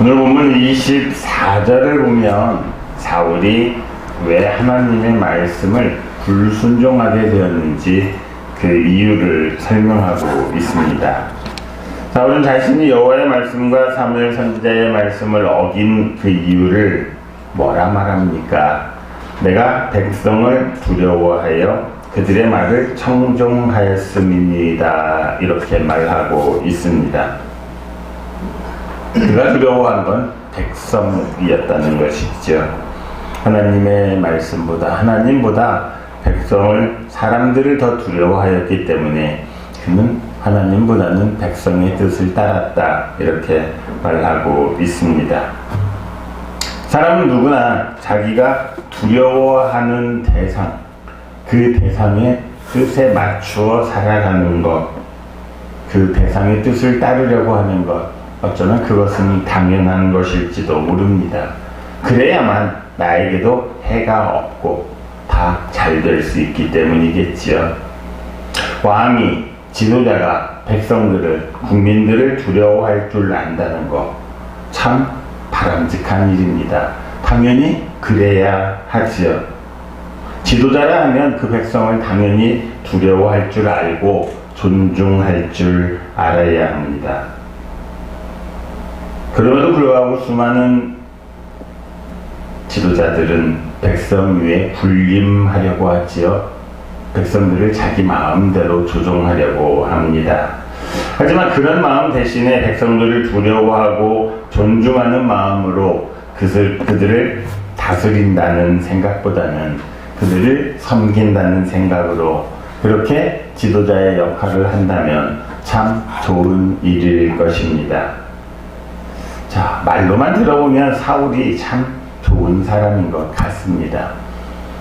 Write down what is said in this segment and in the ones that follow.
오늘 본문 24절을 보면 사울이 왜 하나님의 말씀을 불순종하게 되었는지 그 이유를 설명하고 있습니다. 사울은 자신이 여호와의 말씀과 사무엘 선지자의 말씀을 어긴 그 이유를 뭐라 말합니까? 내가 백성을 두려워하여 그들의 말을 청종하였음이니이다, 이렇게 말하고 있습니다. 그가 두려워한 건 백성이었다는 것이죠. 하나님의 말씀보다, 하나님보다 사람들을 더 두려워하였기 때문에 그는 하나님보다는 백성의 뜻을 따랐다, 이렇게 말하고 있습니다. 사람은 누구나 자기가 두려워하는 대상, 그 대상의 뜻에 맞추어 살아가는 것, 그 대상의 뜻을 따르려고 하는 것, 어쩌면 그것은 당연한 것일지도 모릅니다. 그래야만 나에게도 해가 없고 다 잘 될 수 있기 때문이겠지요. 왕이, 지도자가 백성들을, 국민들을 두려워할 줄 안다는 것, 참 바람직한 일입니다. 당연히 그래야 하지요. 지도자라 하면 그 백성을 당연히 두려워할 줄 알고 존중할 줄 알아야 합니다. 그럼에도 불구하고 수많은 지도자들은 백성 위에 군림하려고 하지요. 백성들을 자기 마음대로 조종하려고 합니다. 하지만 그런 마음 대신에 백성들을 두려워하고 존중하는 마음으로 그들을 다스린다는 생각보다는 그들을 섬긴다는 생각으로 그렇게 지도자의 역할을 한다면 참 좋은 일일 것입니다. 자, 말로만 들어보면 사울이 참 좋은 사람인 것 같습니다.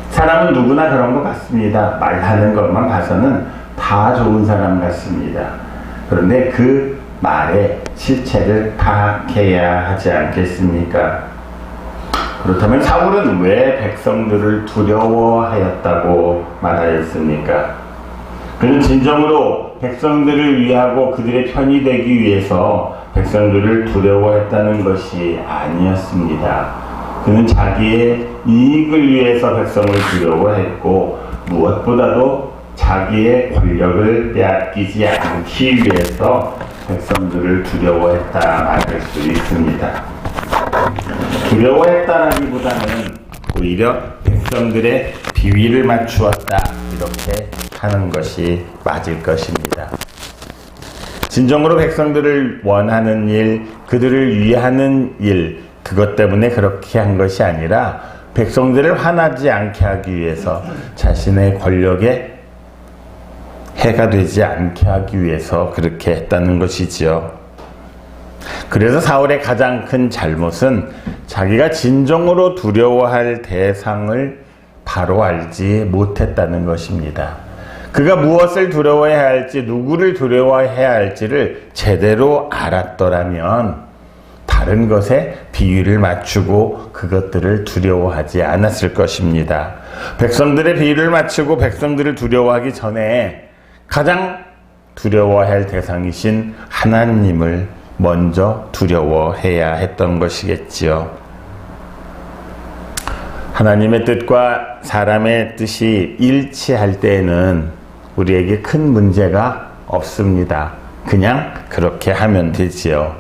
사람은 누구나 그런 것 같습니다. 말하는 것만 봐서는 다 좋은 사람 같습니다. 그런데 그 말의 실체를 파악해야 하지 않겠습니까? 그렇다면 사울은 왜 백성들을 두려워하였다고 말하였습니까? 그는 진정으로 백성들을 위하고 그들의 편이 되기 위해서 백성들을 두려워했다는 것이 아니었습니다. 그는 자기의 이익을 위해서 백성을 두려워했고 무엇보다도 자기의 권력을 빼앗기지 않기 위해서 백성들을 두려워했다 말할 수 있습니다. 두려워했다라기보다는 오히려 백성들의 비위를 맞추었다, 이렇게 하는 것이 맞을 것입니다. 진정으로 백성들을 원하는 일, 그들을 위하는 일, 그것 때문에 그렇게 한 것이 아니라 백성들을 화나지 않게 하기 위해서, 자신의 권력에 해가 되지 않게 하기 위해서 그렇게 했다는 것이지요. 그래서 사울의 가장 큰 잘못은 자기가 진정으로 두려워할 대상을 바로 알지 못했다는 것입니다. 그가 무엇을 두려워해야 할지, 누구를 두려워해야 할지를 제대로 알았더라면 다른 것에 비위를 맞추고 그것들을 두려워하지 않았을 것입니다. 백성들의 비위를 맞추고 백성들을 두려워하기 전에 가장 두려워할 대상이신 하나님을 먼저 두려워해야 했던 것이겠지요. 하나님의 뜻과 사람의 뜻이 일치할 때에는 우리에게 큰 문제가 없습니다. 그냥 그렇게 하면 되지요.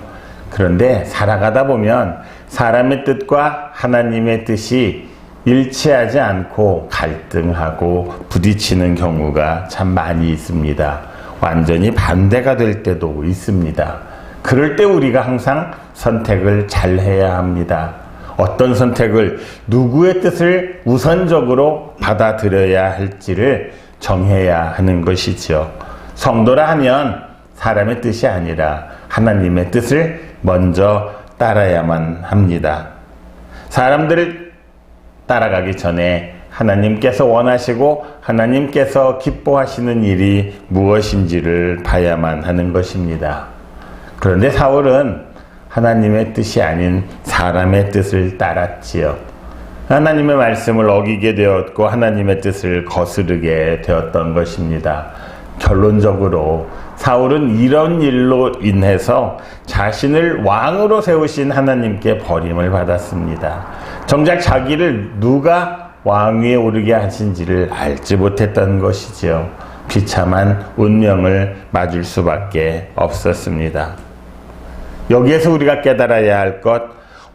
그런데 살아가다 보면 사람의 뜻과 하나님의 뜻이 일치하지 않고 갈등하고 부딪히는 경우가 참 많이 있습니다. 완전히 반대가 될 때도 있습니다. 그럴 때 우리가 항상 선택을 잘 해야 합니다. 어떤 선택을, 누구의 뜻을 우선적으로 받아들여야 할지를 정해야 하는 것이죠. 성도라 하면 사람의 뜻이 아니라 하나님의 뜻을 먼저 따라야만 합니다. 사람들을 따라가기 전에 하나님께서 원하시고 하나님께서 기뻐하시는 일이 무엇인지를 봐야만 하는 것입니다. 그런데 사울은 하나님의 뜻이 아닌 사람의 뜻을 따랐지요. 하나님의 말씀을 어기게 되었고 하나님의 뜻을 거스르게 되었던 것입니다. 결론적으로 사울은 이런 일로 인해서 자신을 왕으로 세우신 하나님께 버림을 받았습니다. 정작 자기를 누가 왕위에 오르게 하신지를 알지 못했던 것이지요. 비참한 운명을 맞을 수밖에 없었습니다. 여기에서 우리가 깨달아야 할 것,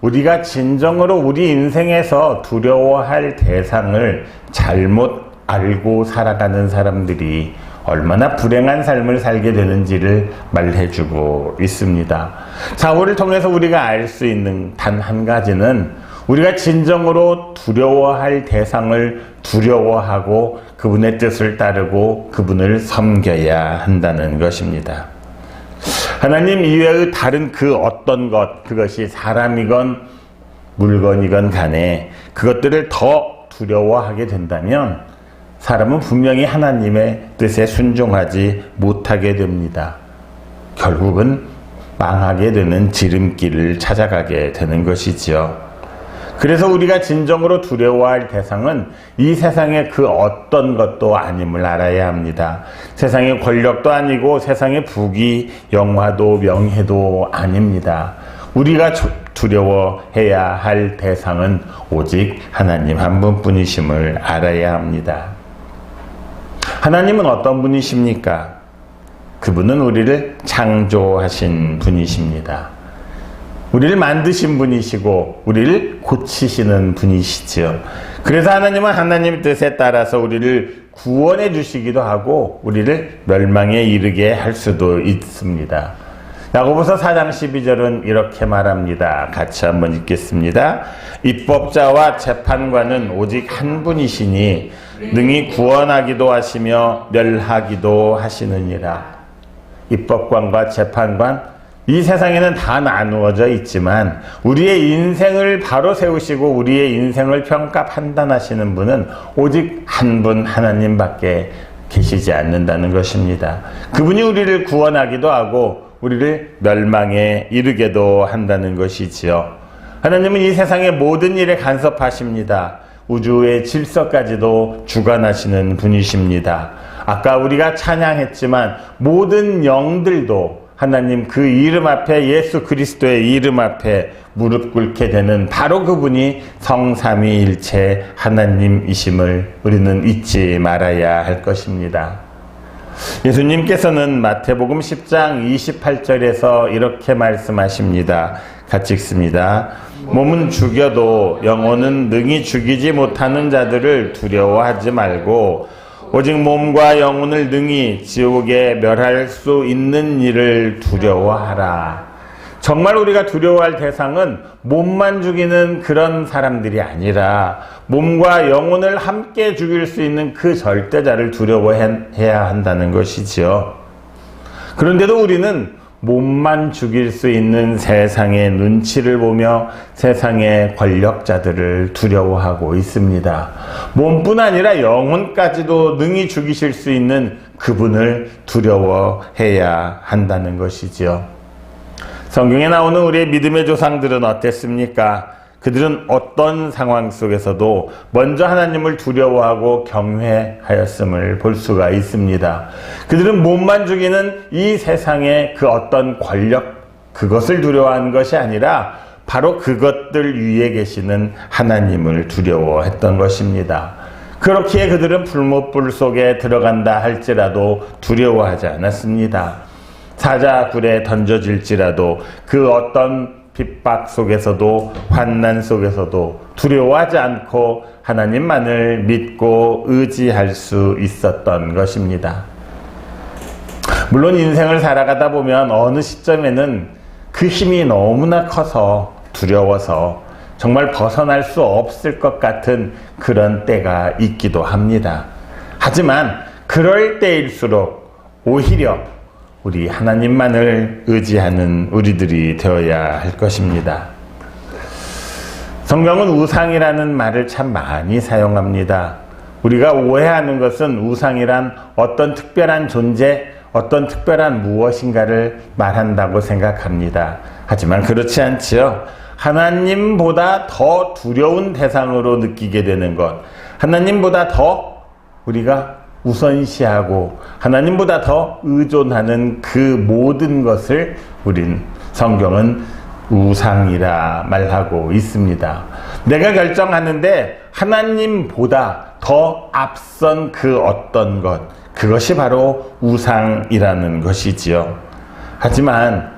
우리가 진정으로 우리 인생에서 두려워할 대상을 잘못 알고 살아가는 사람들이 얼마나 불행한 삶을 살게 되는지를 말해주고 있습니다. 사울을 통해서 우리가 알 수 있는 단 한 가지는 우리가 진정으로 두려워할 대상을 두려워하고 그분의 뜻을 따르고 그분을 섬겨야 한다는 것입니다. 하나님 이외의 다른 그 어떤 것, 그것이 사람이건 물건이건 간에 그것들을 더 두려워하게 된다면 사람은 분명히 하나님의 뜻에 순종하지 못하게 됩니다. 결국은 망하게 되는 지름길을 찾아가게 되는 것이지요. 그래서 우리가 진정으로 두려워할 대상은 이 세상의 그 어떤 것도 아님을 알아야 합니다. 세상의 권력도 아니고 세상의 부귀, 영화도 명예도 아닙니다. 우리가 두려워해야 할 대상은 오직 하나님 한 분뿐이심을 알아야 합니다. 하나님은 어떤 분이십니까? 그분은 우리를 창조하신 분이십니다. 우리를 만드신 분이시고 우리를 고치시는 분이시지요. 그래서 하나님은 하나님의 뜻에 따라서 우리를 구원해 주시기도 하고 우리를 멸망에 이르게 할 수도 있습니다. 야고보서 4장 12절은 이렇게 말합니다. 같이 한번 읽겠습니다. 입법자와 재판관은 오직 한 분이시니 능히 구원하기도 하시며 멸하기도 하시느니라. 입법관과 재판관, 이 세상에는 다 나누어져 있지만 우리의 인생을 바로 세우시고 우리의 인생을 평가 판단하시는 분은 오직 한 분 하나님밖에 계시지 않는다는 것입니다. 그분이 우리를 구원하기도 하고 우리를 멸망에 이르게도 한다는 것이지요. 하나님은 이 세상의 모든 일에 간섭하십니다. 우주의 질서까지도 주관하시는 분이십니다. 아까 우리가 찬양했지만 모든 영들도 하나님 그 이름 앞에, 예수 그리스도의 이름 앞에 무릎 꿇게 되는 바로 그분이 성삼위일체 하나님이심을 우리는 잊지 말아야 할 것입니다. 예수님께서는 마태복음 10장 28절에서 이렇게 말씀하십니다. 같이 읽습니다. 몸은 죽여도 영혼은 능히 죽이지 못하는 자들을 두려워하지 말고 오직 몸과 영혼을 능히 지옥에 멸할 수 있는 일을 두려워하라. 정말 우리가 두려워할 대상은 몸만 죽이는 그런 사람들이 아니라 몸과 영혼을 함께 죽일 수 있는 그 절대자를 두려워해야 한다는 것이지요. 그런데도 우리는 몸만 죽일 수 있는 세상의 눈치를 보며 세상의 권력자들을 두려워하고 있습니다. 몸뿐 아니라 영혼까지도 능히 죽이실 수 있는 그분을 두려워해야 한다는 것이지요. 성경에 나오는 우리의 믿음의 조상들은 어땠습니까? 그들은 어떤 상황 속에서도 먼저 하나님을 두려워하고 경외하였음을 볼 수가 있습니다. 그들은 몸만 죽이는 이 세상의 그 어떤 권력, 그것을 두려워하는 것이 아니라 바로 그것들 위에 계시는 하나님을 두려워했던 것입니다. 그렇기에 그들은 풀무불 속에 들어간다 할지라도 두려워하지 않았습니다. 사자굴에 던져질지라도 그 어떤 핍박 속에서도 환난 속에서도 두려워하지 않고 하나님만을 믿고 의지할 수 있었던 것입니다. 물론 인생을 살아가다 보면 어느 시점에는 그 힘이 너무나 커서 두려워서 정말 벗어날 수 없을 것 같은 그런 때가 있기도 합니다. 하지만 그럴 때일수록 오히려 우리 하나님만을 의지하는 우리들이 되어야 할 것입니다. 성경은 우상이라는 말을 참 많이 사용합니다. 우리가 오해하는 것은 우상이란 어떤 특별한 존재, 어떤 특별한 무엇인가를 말한다고 생각합니다. 하지만 그렇지 않지요. 하나님보다 더 두려운 대상으로 느끼게 되는 것, 하나님보다 더 우리가 우선시하고 하나님보다 더 의존하는 그 모든 것을 우린 성경은 우상이라 말하고 있습니다. 내가 결정하는데 하나님보다 더 앞선 그 어떤 것, 그것이 바로 우상이라는 것이지요. 하지만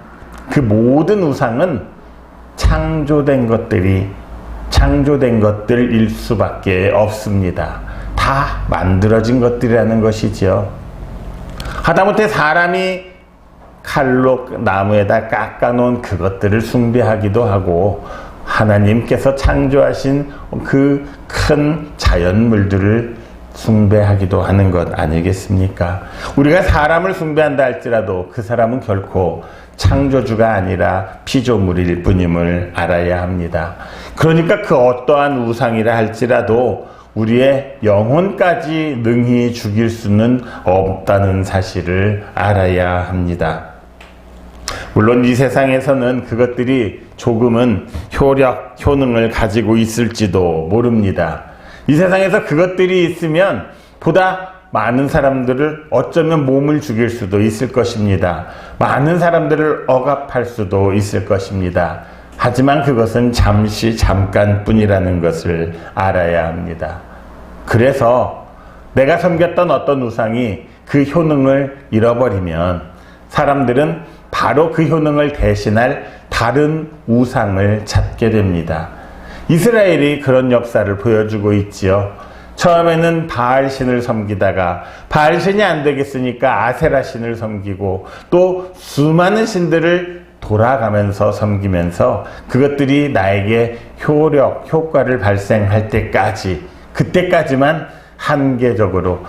그 모든 우상은 창조된 것들일 수밖에 없습니다. 다 만들어진 것들이라는 것이지요. 하다못해 사람이 칼로 나무에다 깎아놓은 그것들을 숭배하기도 하고 하나님께서 창조하신 그 큰 자연물들을 숭배하기도 하는 것 아니겠습니까? 우리가 사람을 숭배한다 할지라도 그 사람은 결코 창조주가 아니라 피조물일 뿐임을 알아야 합니다. 그러니까 그 어떠한 우상이라 할지라도 우리의 영혼까지 능히 죽일 수는 없다는 사실을 알아야 합니다. 물론 이 세상에서는 그것들이 조금은 효능을 가지고 있을지도 모릅니다. 이 세상에서 그것들이 있으면 보다 많은 사람들을 어쩌면 몸을 죽일 수도 있을 것입니다. 많은 사람들을 억압할 수도 있을 것입니다. 하지만 그것은 잠깐뿐이라는 것을 알아야 합니다. 그래서 내가 섬겼던 어떤 우상이 그 효능을 잃어버리면 사람들은 바로 그 효능을 대신할 다른 우상을 찾게 됩니다. 이스라엘이 그런 역사를 보여주고 있지요. 처음에는 바알신을 섬기다가 바알신이 안 되겠으니까 아세라 신을 섬기고 또 수많은 신들을 돌아가면서 섬기면서 그것들이 나에게 효과를 발생할 때까지, 그때까지만 한시적으로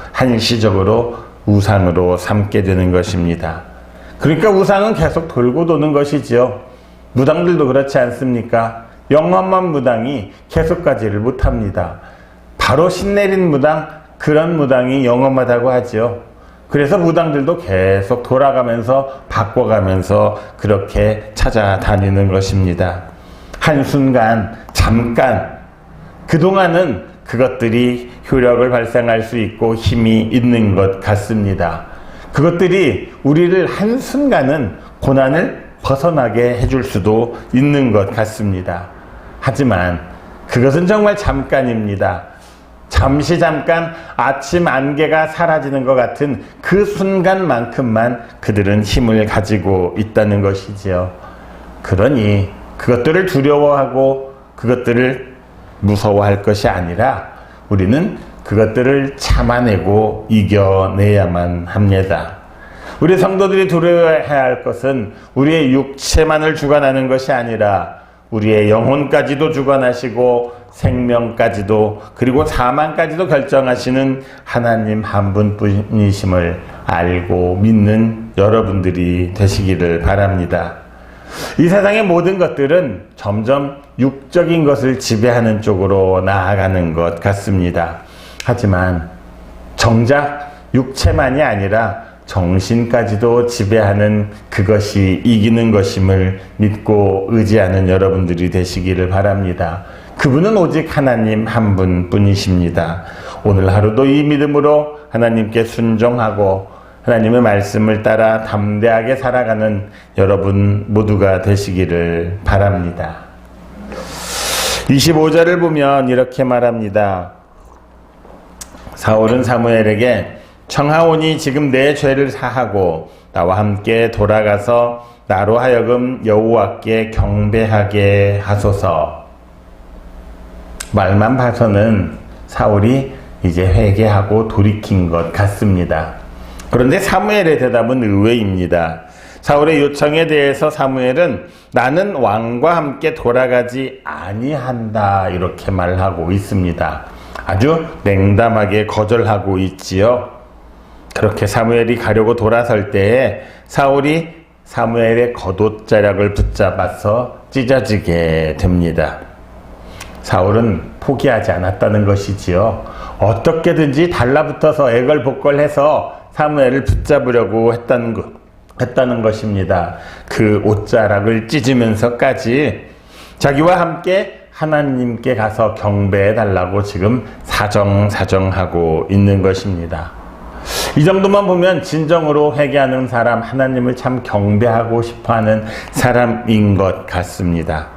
우상으로 삼게 되는 것입니다. 그러니까 우상은 계속 돌고 도는 것이지요. 무당들도 그렇지 않습니까? 영험한 무당이 계속 가지를 못합니다. 바로 신내린 무당, 그런 무당이 영험하다고 하지요. 그래서 무당들도 계속 돌아가면서 바꿔가면서 그렇게 찾아다니는 것입니다. 한순간, 잠깐, 그동안은 그것들이 효력을 발생할 수 있고 힘이 있는 것 같습니다. 그것들이 우리를 한순간은 고난을 벗어나게 해줄 수도 있는 것 같습니다. 하지만 그것은 정말 잠깐입니다. 잠깐 아침 안개가 사라지는 것 같은 그 순간만큼만 그들은 힘을 가지고 있다는 것이지요. 그러니 그것들을 두려워하고 그것들을 무서워할 것이 아니라 우리는 그것들을 참아내고 이겨내야만 합니다. 우리 성도들이 두려워해야 할 것은 우리의 육체만을 주관하는 것이 아니라 우리의 영혼까지도 주관하시고 생명까지도 그리고 사망까지도 결정하시는 하나님 한 분뿐이심을 알고 믿는 여러분들이 되시기를 바랍니다. 이 세상의 모든 것들은 점점 육적인 것을 지배하는 쪽으로 나아가는 것 같습니다. 하지만 정작 육체만이 아니라 정신까지도 지배하는 그것이 이기는 것임을 믿고 의지하는 여러분들이 되시기를 바랍니다. 그분은 오직 하나님 한 분뿐이십니다. 오늘 하루도 이 믿음으로 하나님께 순종하고 하나님의 말씀을 따라 담대하게 살아가는 여러분 모두가 되시기를 바랍니다. 25절을 보면 이렇게 말합니다. 사울은 사무엘에게 청하오니 지금 내 죄를 사하고 나와 함께 돌아가서 나로 하여금 여호와께 경배하게 하소서. 말만 봐서는 사울이 이제 회개하고 돌이킨 것 같습니다. 그런데 사무엘의 대답은 의외입니다. 사울의 요청에 대해서 사무엘은 나는 왕과 함께 돌아가지 아니한다 이렇게 말하고 있습니다. 아주 냉담하게 거절하고 있지요. 그렇게 사무엘이 가려고 돌아설 때에 사울이 사무엘의 겉옷자락을 붙잡아서 찢어지게 됩니다. 사울은 포기하지 않았다는 것이지요. 어떻게든지 달라붙어서 애걸복걸해서 사무엘을 붙잡으려고 했다는 것입니다. 그 옷자락을 찢으면서까지 자기와 함께 하나님께 가서 경배해달라고 지금 사정하고 있는 것입니다. 이 정도만 보면 진정으로 회개하는 사람, 하나님을 참 경배하고 싶어하는 사람인 것 같습니다.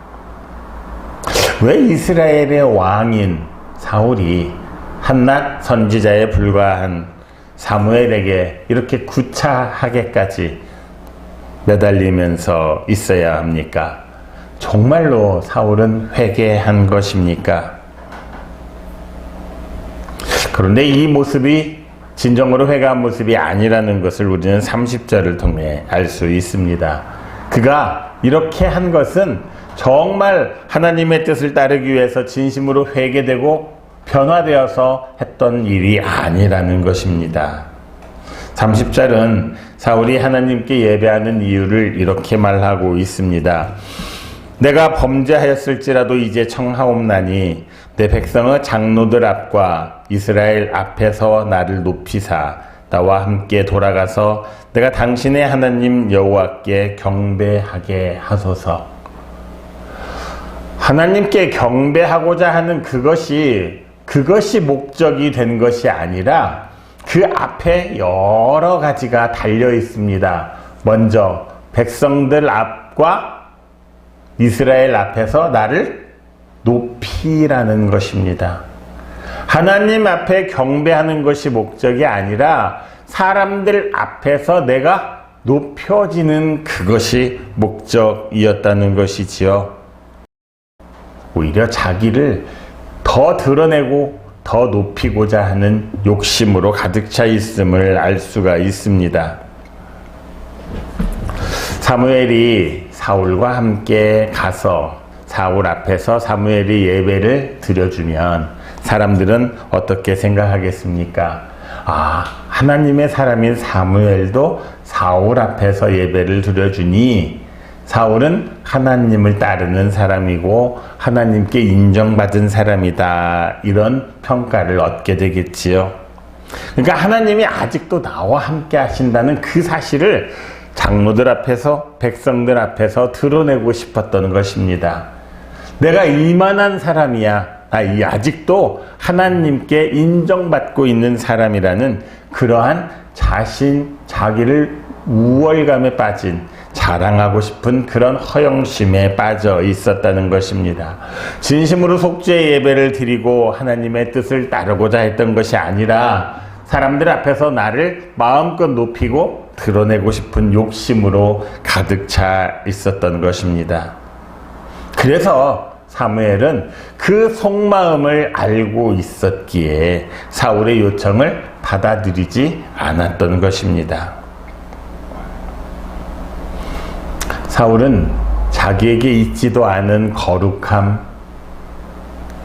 왜 이스라엘의 왕인 사울이 한낱 선지자에 불과한 사무엘에게 이렇게 구차하게까지 매달리면서 있어야 합니까? 정말로 사울은 회개한 것입니까? 그런데 이 모습이 진정으로 회개한 모습이 아니라는 것을 우리는 30절을 통해 알 수 있습니다. 그가 이렇게 한 것은 정말 하나님의 뜻을 따르기 위해서 진심으로 회개되고 변화되어서 했던 일이 아니라는 것입니다. 30절은 사울이 하나님께 예배하는 이유를 이렇게 말하고 있습니다. 내가 범죄하였을지라도 이제 청하옵나니 내 백성의 장로들 앞과 이스라엘 앞에서 나를 높이사 나와 함께 돌아가서 내가 당신의 하나님 여호와께 경배하게 하소서. 하나님께 경배하고자 하는 그것이 목적이 된 것이 아니라 그 앞에 여러 가지가 달려 있습니다. 먼저 백성들 앞과 이스라엘 앞에서 나를 높이라는 것입니다. 하나님 앞에 경배하는 것이 목적이 아니라 사람들 앞에서 내가 높여지는 그것이 목적이었다는 것이지요. 오히려 자기를 더 드러내고 더 높이고자 하는 욕심으로 가득 차 있음을 알 수가 있습니다. 사무엘이 사울과 함께 가서 사울 앞에서 사무엘이 예배를 드려주면 사람들은 어떻게 생각하겠습니까? 하나님의 사람인 사무엘도 사울 앞에서 예배를 드려주니 사울은 하나님을 따르는 사람이고 하나님께 인정받은 사람이다. 이런 평가를 얻게 되겠지요. 그러니까 하나님이 아직도 나와 함께 하신다는 그 사실을 장로들 앞에서 백성들 앞에서 드러내고 싶었던 것입니다. 내가 이만한 사람이야. 아직도 하나님께 인정받고 있는 사람이라는 그러한 자기를 우월감에 빠진 자랑하고 싶은 그런 허영심에 빠져 있었다는 것입니다. 진심으로 속죄의 예배를 드리고 하나님의 뜻을 따르고자 했던 것이 아니라 사람들 앞에서 나를 마음껏 높이고 드러내고 싶은 욕심으로 가득 차 있었던 것입니다. 그래서 사무엘은 그 속마음을 알고 있었기에 사울의 요청을 받아들이지 않았던 것입니다. 사울은 자기에게 있지도 않은 거룩함,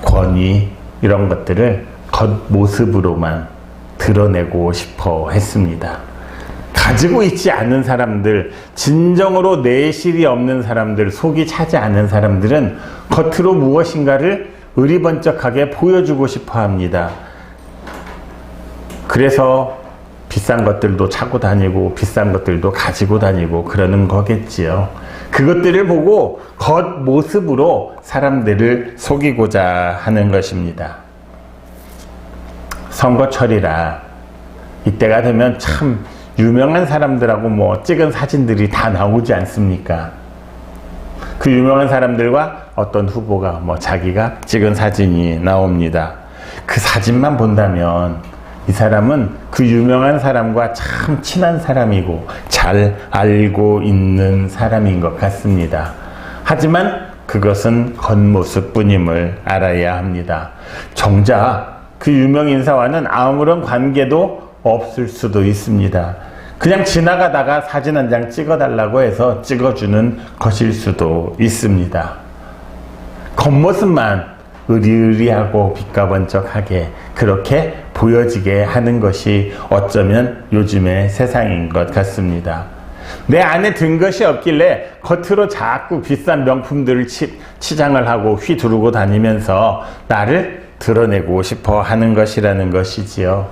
권위 이런 것들을 겉모습으로만 드러내고 싶어 했습니다. 가지고 있지 않은 사람들, 진정으로 내실이 없는 사람들, 속이 차지 않은 사람들은 겉으로 무엇인가를 의리번쩍하게 보여주고 싶어 합니다. 그래서 비싼 것들도 차고 다니고 비싼 것들도 가지고 다니고 그러는 거겠지요. 그것들을 보고 겉모습으로 사람들을 속이고자 하는 것입니다. 선거철이라 이때가 되면 참 유명한 사람들하고 찍은 사진들이 다 나오지 않습니까? 그 유명한 사람들과 어떤 후보가 자기가 찍은 사진이 나옵니다. 그 사진만 본다면 이 사람은 그 유명한 사람과 참 친한 사람이고 잘 알고 있는 사람인 것 같습니다. 하지만 그것은 겉모습뿐임을 알아야 합니다. 정작 그 유명 인사와는 아무런 관계도 없을 수도 있습니다. 그냥 지나가다가 사진 한 장 찍어달라고 해서 찍어주는 것일 수도 있습니다. 겉모습만 의리의리하고 빛가번쩍하게 그렇게 보여지게 하는 것이 어쩌면 요즘의 세상인 것 같습니다. 내 안에 든 것이 없길래 겉으로 자꾸 비싼 명품들을 치장을 하고 휘두르고 다니면서 나를 드러내고 싶어 하는 것이라는 것이지요.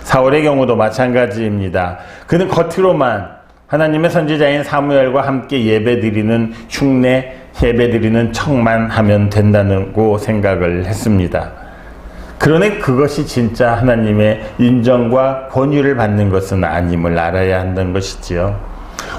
사울의 경우도 마찬가지입니다. 그는 겉으로만 하나님의 선지자인 사무엘과 함께 예배드리는 흉내, 예배드리는 척만 하면 된다고 생각을 했습니다. 그러니 그것이 진짜 하나님의 인정과 권유를 받는 것은 아님을 알아야 한다는 것이지요.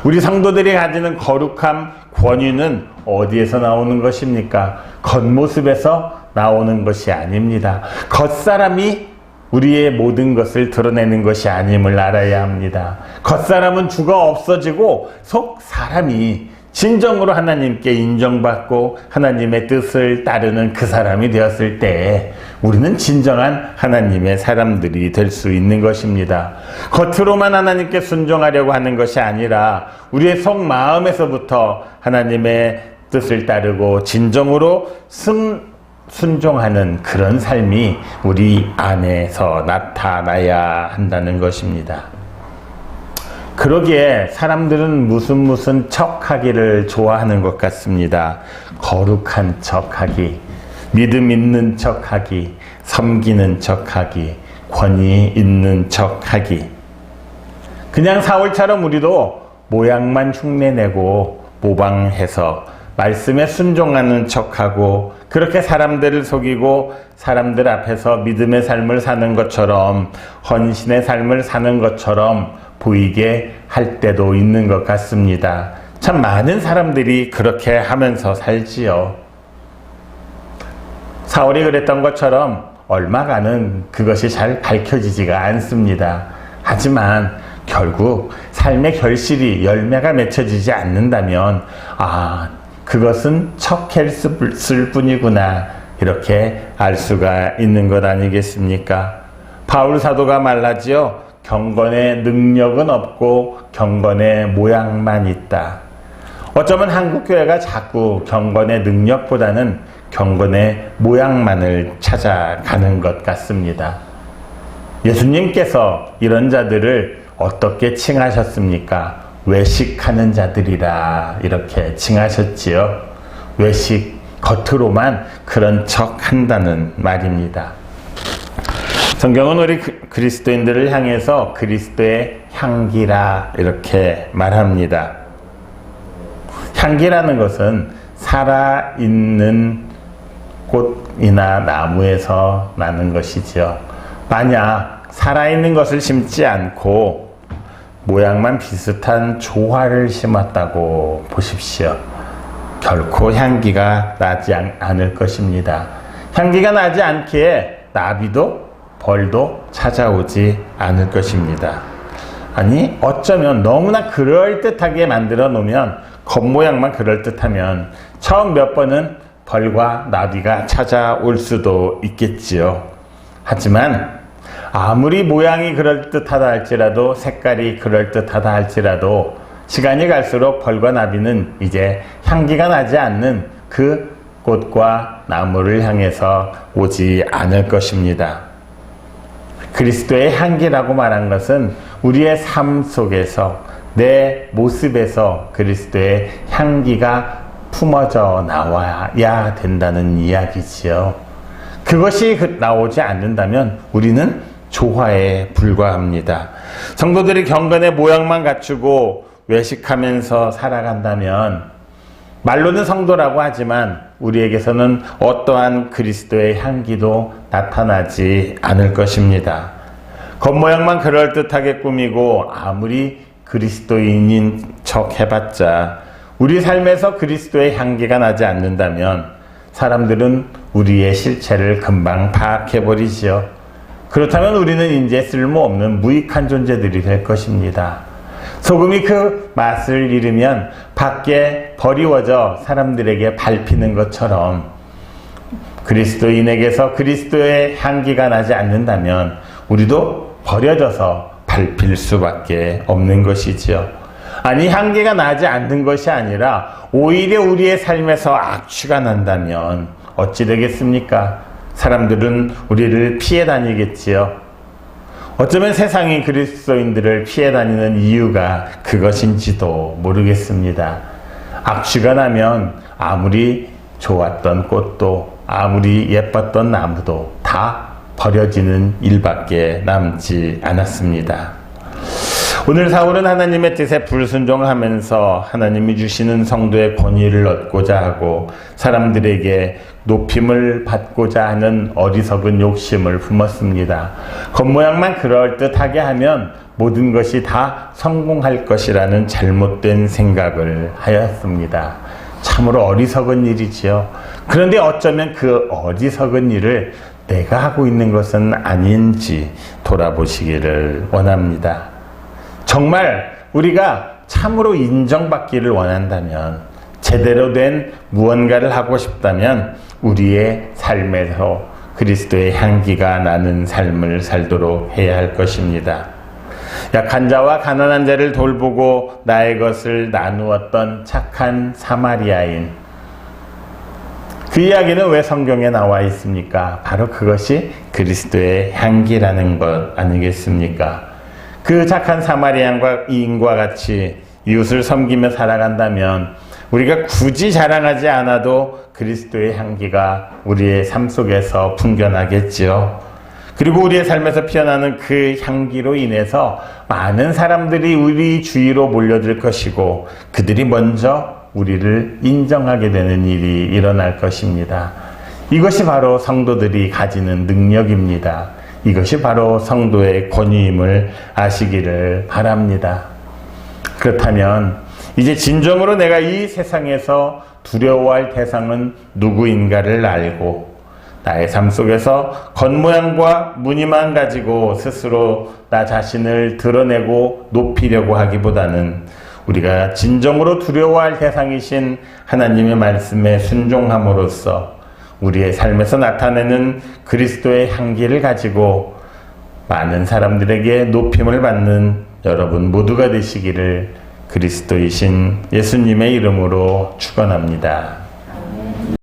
우리 성도들이 가지는 거룩함, 권유는 어디에서 나오는 것입니까? 겉모습에서 나오는 것이 아닙니다. 겉사람이 우리의 모든 것을 드러내는 것이 아님을 알아야 합니다. 겉사람은 죽어 없어지고 속 사람이 진정으로 하나님께 인정받고 하나님의 뜻을 따르는 그 사람이 되었을 때 우리는 진정한 하나님의 사람들이 될 수 있는 것입니다. 겉으로만 하나님께 순종하려고 하는 것이 아니라 우리의 속 마음에서부터 하나님의 뜻을 따르고 진정으로 순종하는 그런 삶이 우리 안에서 나타나야 한다는 것입니다. 그러기에 사람들은 무슨 척하기를 좋아하는 것 같습니다. 거룩한 척하기, 믿음 있는 척하기, 섬기는 척하기, 권위 있는 척하기. 그냥 사울처럼 우리도 모양만 흉내내고 모방해서 말씀에 순종하는 척하고 그렇게 사람들을 속이고 사람들 앞에서 믿음의 삶을 사는 것처럼 헌신의 삶을 사는 것처럼 보이게 할 때도 있는 것 같습니다. 참 많은 사람들이 그렇게 하면서 살지요. 사울이 그랬던 것처럼 얼마간은 그것이 잘 밝혀지지가 않습니다. 하지만 결국 삶의 결실이 열매가 맺혀지지 않는다면 그것은 척했을 뿐이구나 이렇게 알 수가 있는 것 아니겠습니까? 바울 사도가 말하지요. 경건의 능력은 없고 경건의 모양만 있다. 어쩌면 한국교회가 자꾸 경건의 능력보다는 경건의 모양만을 찾아가는 것 같습니다. 예수님께서 이런 자들을 어떻게 칭하셨습니까? 외식하는 자들이라 이렇게 칭하셨지요. 외식, 겉으로만 그런 척 한다는 말입니다. 성경은 우리 그리스도인들을 향해서 그리스도의 향기라 이렇게 말합니다. 향기라는 것은 살아있는 꽃이나 나무에서 나는 것이지요. 만약 살아있는 것을 심지 않고 모양만 비슷한 조화를 심었다고 보십시오. 결코 향기가 나지 않을 것입니다. 향기가 나지 않기에 나비도 벌도 찾아오지 않을 것입니다. 아니 어쩌면 너무나 그럴듯하게 만들어 놓으면 겉모양만 그럴듯하면 처음 몇 번은 벌과 나비가 찾아올 수도 있겠지요. 하지만 아무리 모양이 그럴듯하다 할지라도 색깔이 그럴듯하다 할지라도 시간이 갈수록 벌과 나비는 이제 향기가 나지 않는 그 꽃과 나무를 향해서 오지 않을 것입니다. 그리스도의 향기라고 말한 것은 우리의 삶 속에서 내 모습에서 그리스도의 향기가 품어져 나와야 된다는 이야기지요. 그것이 나오지 않는다면 우리는 조화에 불과합니다. 성도들이 경건의 모양만 갖추고 외식하면서 살아간다면 말로는 성도라고 하지만 우리에게서는 어떠한 그리스도의 향기도 나타나지 않을 것입니다. 겉모양만 그럴듯하게 꾸미고 아무리 그리스도인인 척 해봤자 우리 삶에서 그리스도의 향기가 나지 않는다면 사람들은 우리의 실체를 금방 파악해버리지요. 그렇다면 우리는 이제 쓸모없는 무익한 존재들이 될 것입니다. 소금이 그 맛을 잃으면 밖에 버리워져 사람들에게 밟히는 것처럼 그리스도인에게서 그리스도의 향기가 나지 않는다면 우리도 버려져서 밟힐 수밖에 없는 것이지요. 아니 향기가 나지 않는 것이 아니라 오히려 우리의 삶에서 악취가 난다면 어찌 되겠습니까? 사람들은 우리를 피해 다니겠지요. 어쩌면 세상이 그리스도인들을 피해 다니는 이유가 그것인지도 모르겠습니다. 악취가 나면 아무리 좋았던 꽃도 아무리 예뻤던 나무도 다 버려지는 일밖에 남지 않았습니다. 오늘 사울은 하나님의 뜻에 불순종하면서 하나님이 주시는 성도의 권위를 얻고자 하고 사람들에게 높임을 받고자 하는 어리석은 욕심을 품었습니다. 겉모양만 그럴듯하게 하면 모든 것이 다 성공할 것이라는 잘못된 생각을 하였습니다. 참으로 어리석은 일이지요. 그런데 어쩌면 그 어리석은 일을 내가 하고 있는 것은 아닌지 돌아보시기를 원합니다. 정말 우리가 참으로 인정받기를 원한다면, 제대로 된 무언가를 하고 싶다면 우리의 삶에서 그리스도의 향기가 나는 삶을 살도록 해야 할 것입니다. 약한 자와 가난한 자를 돌보고 나의 것을 나누었던 착한 사마리아인, 그 이야기는 왜 성경에 나와 있습니까? 바로 그것이 그리스도의 향기라는 것 아니겠습니까? 그 착한 사마리아인과 같이 이웃을 섬기며 살아간다면 우리가 굳이 자랑하지 않아도 그리스도의 향기가 우리의 삶 속에서 풍겨나겠지요. 그리고 우리의 삶에서 피어나는 그 향기로 인해서 많은 사람들이 우리 주위로 몰려들 것이고 그들이 먼저 우리를 인정하게 되는 일이 일어날 것입니다. 이것이 바로 성도들이 가지는 능력입니다. 이것이 바로 성도의 권위임을 아시기를 바랍니다. 그렇다면 이제 진정으로 내가 이 세상에서 두려워할 대상은 누구인가를 알고 나의 삶 속에서 겉모양과 무늬만 가지고 스스로 나 자신을 드러내고 높이려고 하기보다는 우리가 진정으로 두려워할 대상이신 하나님의 말씀에 순종함으로써 우리의 삶에서 나타내는 그리스도의 향기를 가지고 많은 사람들에게 높임을 받는 여러분 모두가 되시기를 그리스도이신 예수님의 이름으로 축원합니다.